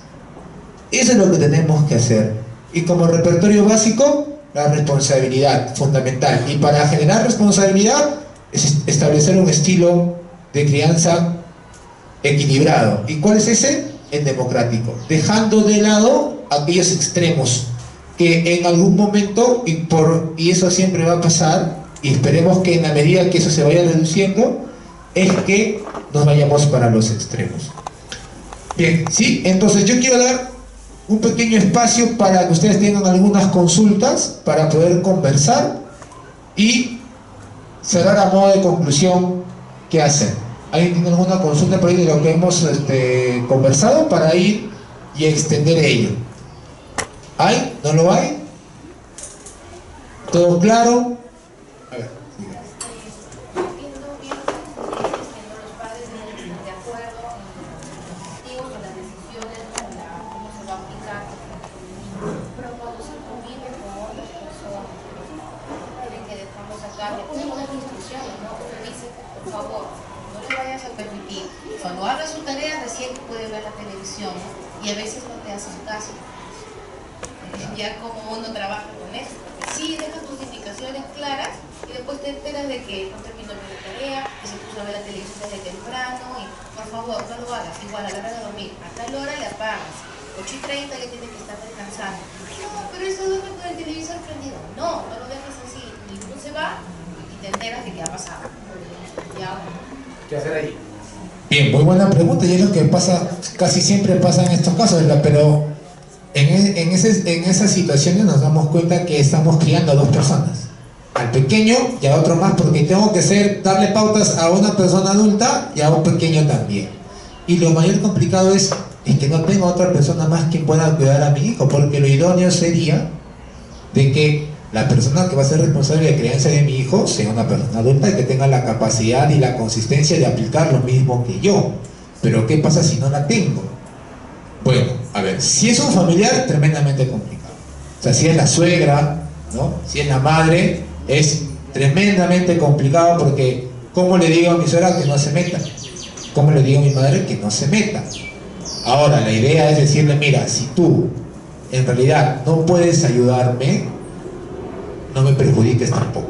Eso es lo que tenemos que hacer. Y como repertorio básico, la responsabilidad fundamental. Y para generar responsabilidad es establecer un estilo de crianza equilibrado. ¿Y cuál es ese? El democrático, dejando de lado aquellos extremos que en algún momento, y eso siempre va a pasar, y esperemos que en la medida que eso se vaya reduciendo, es que nos vayamos para los extremos. Bien, sí, entonces yo quiero dar un pequeño espacio para que ustedes tengan algunas consultas para poder conversar y cerrar a modo de conclusión qué hacer. ¿Alguien tiene alguna consulta por ahí de lo que hemos conversado para ir y extender ello? ¿Hay? ¿No lo hay? ¿Todo claro? A ver. Entiendo bien que los padres deben estar de acuerdo en los objetivos o las decisiones, cómo se va a aplicar, pero cuando se convive con otras personas, tienen que dejamos sacar, le ponemos las instrucciones, ¿no? Usted dice, por favor, no le vayas a permitir. Cuando haga su tarea recién puede ver la televisión y a veces no te hacen caso. Ya como uno trabaja con eso, porque sí dejas tus indicaciones claras y después te enteras de que no terminó bien la tarea, que se puso a ver la televisión desde temprano y por favor no lo hagas, igual a la hora de dormir, a tal hora le apagas, 8:30 ya tienes que estar descansando. No, pero eso duerme con el televisor prendido. No, no lo dejes así, y tú se va y te enteras de que ha pasado. Ya. ¿Qué hacer ahí? Bien, muy buena pregunta, y es lo que pasa, casi siempre pasa en estos casos, pero en esas situaciones nos damos cuenta que estamos criando a dos personas, al pequeño y a otro más, porque tengo que darle pautas a una persona adulta y a un pequeño también. Y lo mayor complicado es y que no tenga otra persona más que pueda cuidar a mi hijo, porque lo idóneo sería de que la persona que va a ser responsable de crianza de mi hijo sea una persona adulta y que tenga la capacidad y la consistencia de aplicar lo mismo que yo. Pero ¿qué pasa si no la tengo? Bueno, a ver, si es un familiar, tremendamente complicado. O sea, si es la suegra, ¿no? Si es la madre, es tremendamente complicado, porque ¿cómo le digo a mi suegra que no se meta? ¿Cómo le digo a mi madre que no se meta? Ahora, la idea es decirle, mira, si tú en realidad no puedes ayudarme, no me perjudiques tampoco,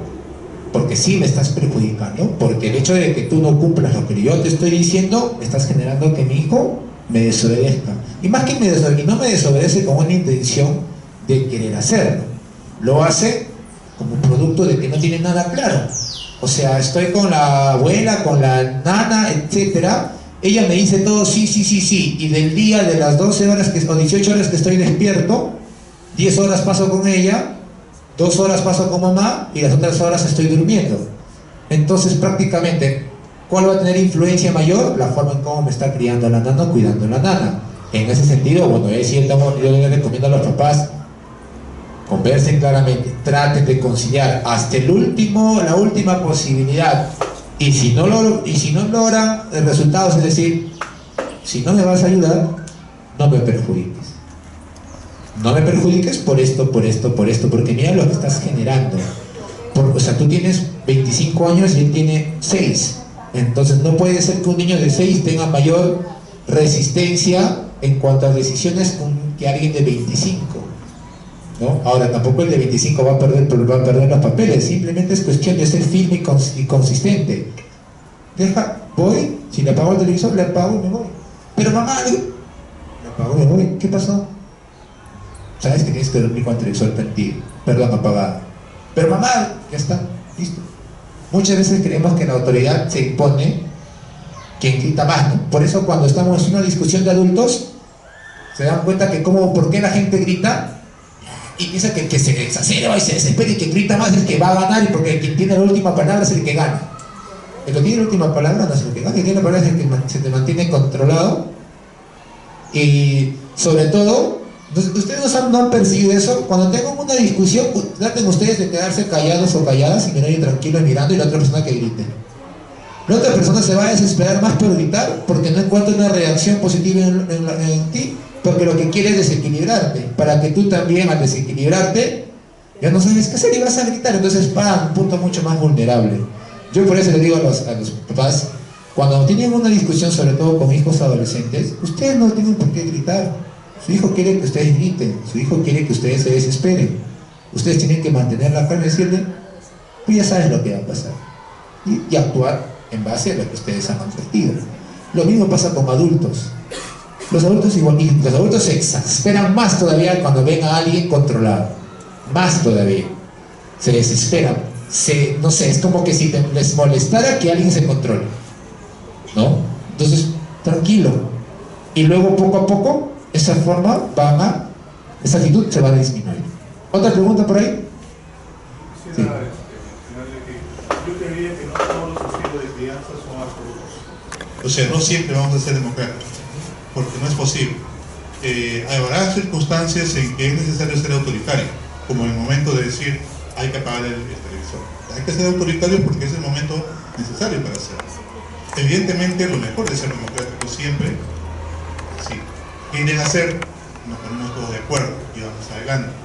porque sí me estás perjudicando, porque el hecho de que tú no cumplas lo que yo te estoy diciendo, estás generando que mi hijo me desobedezca. Y más que no me desobedece con una intención de querer hacerlo, lo hace como producto de que no tiene nada claro. O sea, estoy con la abuela, con la nana, etcétera. Ella me dice todo sí, sí, sí, sí. Y del día de las 12 horas o 18 horas que estoy despierto, 10 horas paso con ella, 2 horas paso con mamá y las otras horas estoy durmiendo. Entonces, prácticamente, ¿cuál va a tener influencia mayor? La forma en cómo me está criando la nana, cuidando la nana. En ese sentido, bueno, yo le recomiendo a los papás, conversen claramente, traten de conciliar hasta la última posibilidad, y si no logran el resultado, es decir, si no me vas a ayudar, no me perjudiques, por esto, porque mira lo que estás generando. O sea, tú tienes 25 años y él tiene 6, entonces no puede ser que un niño de 6 tenga mayor resistencia en cuanto a decisiones que alguien de 25, ¿no? Ahora, tampoco el de 25 va a perder los papeles, simplemente es cuestión de ser firme y consistente. Voy, si le apago el televisor, le apago y me voy. Pero mamá, le apago y me voy. ¿Qué pasó? Sabes que tienes que dormir con el televisor prendido, perdón, apagado. Pero mamá, ya está, listo. Muchas veces creemos que la autoridad se impone quien grita más, ¿no? Por eso cuando estamos en una discusión de adultos, se dan cuenta que por qué la gente grita, y piensa que se exacerba y se desespera, y que grita más es el que va a ganar, y porque quien tiene la última palabra es el que gana. El que tiene la última palabra no es el que gana, el que tiene la palabra es el que se te mantiene controlado. Y sobre todo, ustedes no han percibido eso. Cuando tengan una discusión, traten ustedes de quedarse callados o calladas y mirar tranquilo mirando, y la otra persona que grite. La otra persona se va a desesperar más por gritar, porque no encuentra una reacción positiva en ti, porque lo que quiere es desequilibrarte, para que tú también, al desequilibrarte, ya no sabes qué hacer y vas a gritar. Entonces, un punto mucho más vulnerable. Yo por eso le digo a los papás, cuando tienen una discusión, sobre todo con hijos adolescentes, ustedes no tienen por qué gritar. Su hijo quiere que ustedes griten, su hijo quiere que ustedes se desesperen. Ustedes tienen que mantener la calma y decirle, tú ya sabes lo que va a pasar, y actuar en base a lo que ustedes han advertido. Lo mismo pasa con adultos. Los adultos igual, y los adultos se exasperan más todavía cuando ven a alguien controlado, más todavía, se desesperan, no sé, es como que si les molestara que alguien se controle, ¿no? Entonces, tranquilo, y luego poco a poco esa actitud se va a disminuir. ¿Otra pregunta por ahí? Sí. Yo creería que no todos los estilos de crianza son absolutos. O sea, no siempre vamos a ser democráticos, porque no es posible. Habrá circunstancias en que es necesario ser autoritario, como en el momento de decir hay que apagar el televisor. Hay que ser autoritario porque es el momento necesario para hacerlo. Evidentemente, lo mejor es ser democrático siempre. Si quieren hacer, nos ponemos todos de acuerdo y vamos adelante, ¿no?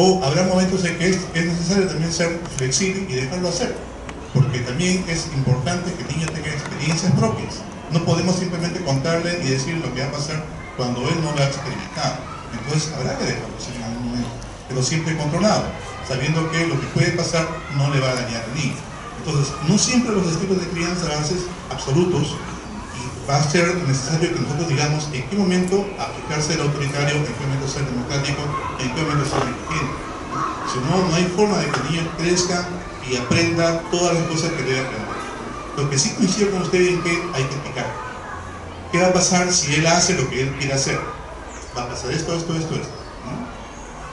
O habrá momentos en que es necesario también ser flexible y dejarlo hacer, porque también es importante que el niño tenga experiencias propias. No podemos simplemente contarle y decir lo que va a pasar cuando él no lo ha experimentado. Entonces habrá que dejarlo hacer en algún momento, pero siempre controlado, sabiendo que lo que puede pasar no le va a dañar al niño. Entonces, no siempre los estilos de crianza van a ser absolutos, y va a ser necesario que nosotros digamos en qué momento aplicar ser autoritario, en qué momento ser democrático, en qué momento ser inteligente. Si no, no hay forma de que el niño crezca y aprenda todas las cosas que debe aprender. Lo que sí coincido con usted en que hay que explicar. ¿Qué va a pasar si él hace lo que él quiere hacer? Va a pasar esto, ¿no?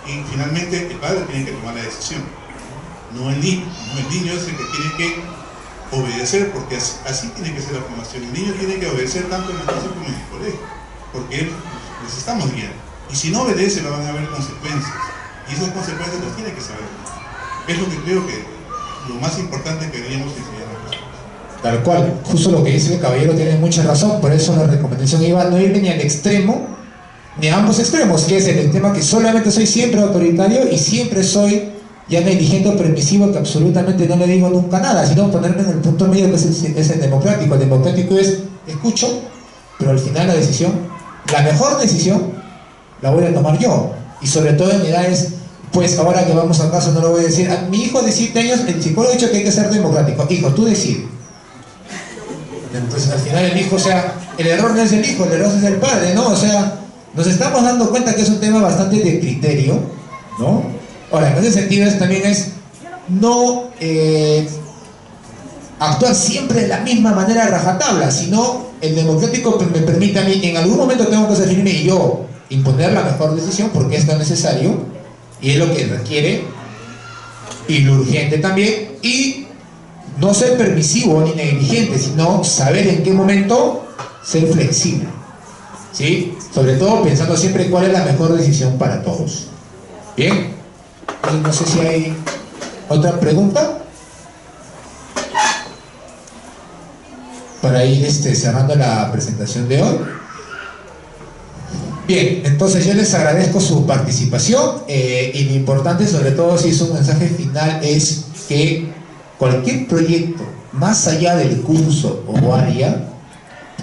Y finalmente el padre tiene que tomar la decisión. No el niño. No, el niño es el que tiene que obedecer, porque así tiene que ser la formación. El niño tiene que obedecer tanto en la casa como en el colegio. porque les estamos guiando. Y si no obedece, van a haber consecuencias. Y esas consecuencias las tiene que saber. Es lo que creo que lo más importante que deberíamos enseñar a los chicos. Tal cual, justo lo que dice el caballero tiene mucha razón, por eso la recomendación iba a no ir ni al extremo, ni a ambos extremos, que es el tema que solamente soy siempre autoritario y siempre soy ya negligente o permisivo, que absolutamente no le digo nunca nada, sino ponerme en el punto medio, que es el democrático. El democrático es, escucho, pero al final la decisión, la mejor decisión, la voy a tomar yo. Y sobre todo en edades, pues ahora que vamos al caso no lo voy a decir, a mi hijo de 7 años, el psicólogo ha dicho que hay que ser democrático. Hijo, tú decides. Entonces al final el hijo, o sea, el error no es del hijo, el error es del padre, ¿no? O sea, nos estamos dando cuenta que es un tema bastante de criterio, ¿no? Ahora, en ese sentido también es no actuar siempre de la misma manera a rajatabla, sino el democrático me permite a mí, en algún momento tengo que ser firme y yo imponer la mejor decisión porque es tan necesario y es lo que requiere, y lo urgente también, y no ser permisivo ni negligente, sino saber en qué momento ser flexible, ¿sí? Sobre todo pensando siempre cuál es la mejor decisión para todos. Bien, no sé si hay otra pregunta para ir cerrando la presentación de hoy. Bien, entonces yo les agradezco su participación y lo importante, sobre todo si es un mensaje final, es que cualquier proyecto, más allá del curso o área,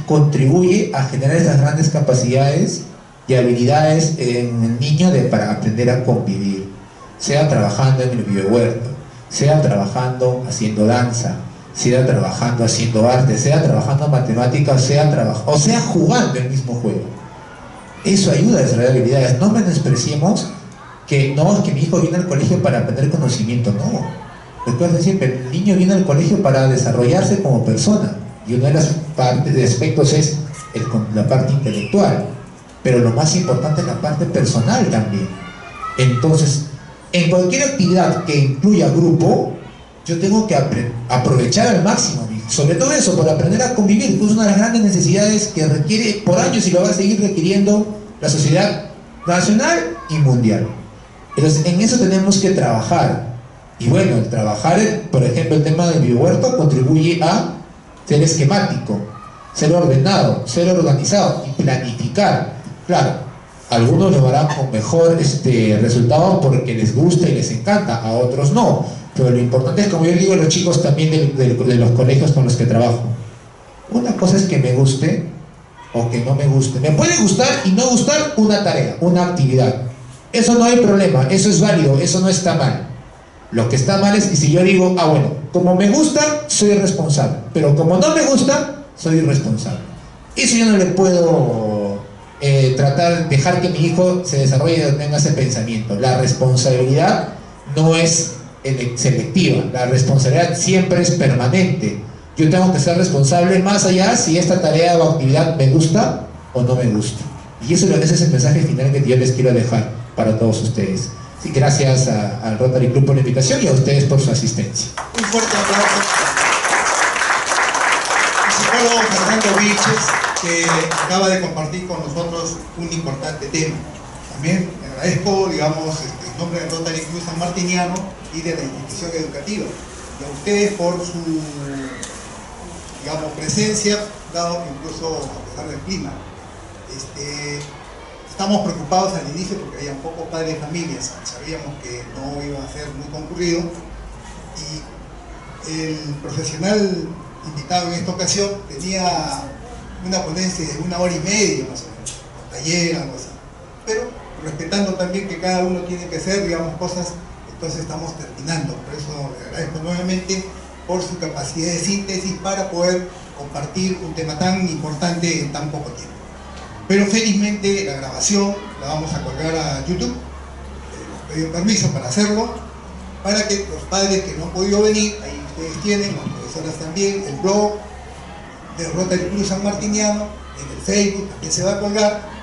contribuye a generar esas grandes capacidades y habilidades en el niño para aprender a convivir, sea trabajando en el biohuerto, sea trabajando haciendo danza, sea trabajando haciendo arte, sea trabajando matemáticas, o sea jugando el mismo juego. Eso ayuda a desarrollar habilidades. No menospreciemos que no, es que mi hijo viene al colegio para aprender conocimiento, no. Recuerden siempre, el niño viene al colegio para desarrollarse como persona, y una de las aspectos es la parte intelectual, pero lo más importante es la parte personal también. Entonces, en cualquier actividad que incluya grupo, yo tengo que aprovechar al máximo, sobre todo eso, para aprender a convivir, que es una de las grandes necesidades que requiere por años y lo va a seguir requiriendo la sociedad nacional y mundial. Entonces, en eso tenemos que trabajar. Y bueno, el trabajar, por ejemplo, el tema del biohuerto contribuye a ser esquemático, ser ordenado, ser organizado y planificar. Claro, algunos lo harán con mejor resultado porque les gusta y les encanta, a otros no. Pero lo importante es, como yo digo a los chicos también de los colegios con los que trabajo, una cosa es que me guste o que no me guste. Me puede gustar y no gustar una tarea, una actividad. Eso no hay problema, eso es válido, eso no está mal. Lo que está mal es que si yo digo, bueno, como me gusta, soy responsable, pero como no me gusta, soy irresponsable. Eso yo no le puedo dejar que mi hijo se desarrolle y tenga ese pensamiento. La responsabilidad no es selectiva, la responsabilidad siempre es permanente. Yo tengo que ser responsable más allá si esta tarea o actividad me gusta o no me gusta. Y ese es el mensaje final que yo les quiero dejar para todos ustedes. Y gracias al Rotary Club por la invitación y a ustedes por su asistencia. Un fuerte aplauso al psicólogo Fernando Vilches, que acaba de compartir con nosotros un importante tema. También le agradezco, digamos, en nombre del Rotary Club San Martiniano y de la institución educativa, y a ustedes por su, digamos, presencia, dado incluso a pesar del clima. Estamos preocupados al inicio porque había pocos padres de familias, sabíamos que no iba a ser muy concurrido, y el profesional invitado en esta ocasión tenía una ponencia de 1 hora y media más o menos, un taller, algo así, pero respetando también que cada uno tiene que hacer, digamos, cosas, entonces estamos terminando. Por eso le agradezco nuevamente por su capacidad de síntesis para poder compartir un tema tan importante en tan poco tiempo. Pero felizmente la grabación la vamos a colgar a YouTube. Hemos pedido permiso para hacerlo, para que los padres que no han podido venir, ahí ustedes tienen, las profesoras también, el blog de Rotary Club San Martiniano, en el Facebook también se va a colgar.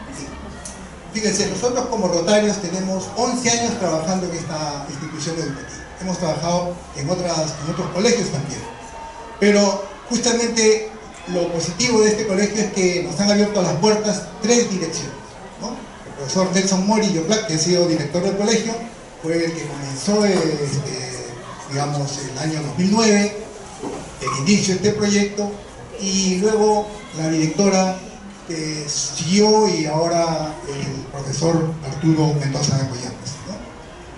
Fíjense, nosotros como Rotarios tenemos 11 años trabajando en esta institución educativa. Hemos trabajado en otros colegios también. Pero justamente lo positivo de este colegio es que nos han abierto las puertas 3 direcciones, ¿no? El profesor Nelson Mori Yoplac, que ha sido director del colegio, fue el que comenzó, digamos, el año 2009, el inicio de este proyecto, y luego la directora que siguió, y ahora el profesor Arturo Mendoza de Collantes, ¿no?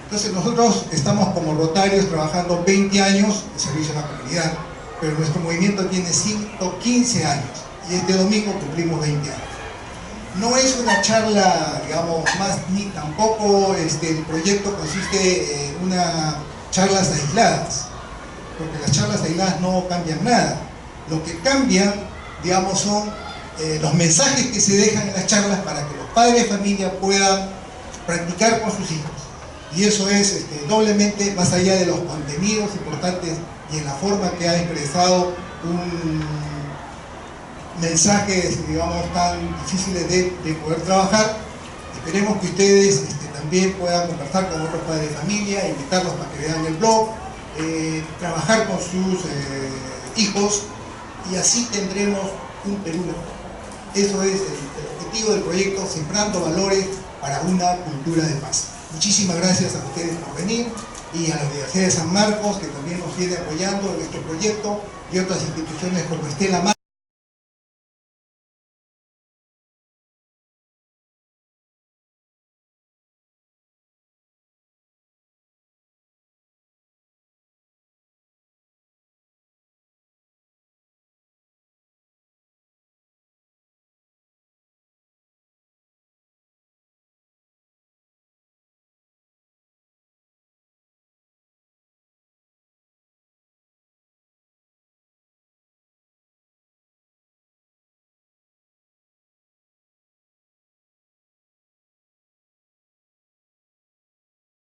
Entonces nosotros estamos como Rotarios trabajando 20 años en servicio a la comunidad, pero nuestro movimiento tiene 115 años y este domingo cumplimos 20 años. No es una charla, digamos, más ni tampoco el proyecto consiste en unas charlas aisladas, porque las charlas aisladas no cambian nada. Lo que cambia, digamos, son los mensajes que se dejan en las charlas para que los padres de familia puedan practicar con sus hijos. Y eso es doblemente, más allá de los contenidos importantes y en la forma que ha expresado un mensajes, digamos, tan difíciles de poder trabajar. Esperemos que ustedes también puedan conversar con otros padres de familia, invitarlos para que vean el blog, trabajar con sus hijos, y así tendremos un Perú mejor. Eso es el objetivo del proyecto, sembrando valores para una cultura de paz. Muchísimas gracias a ustedes por venir, y a la Universidad de San Marcos, que también nos viene apoyando en nuestro proyecto, y otras instituciones como Estela Mar.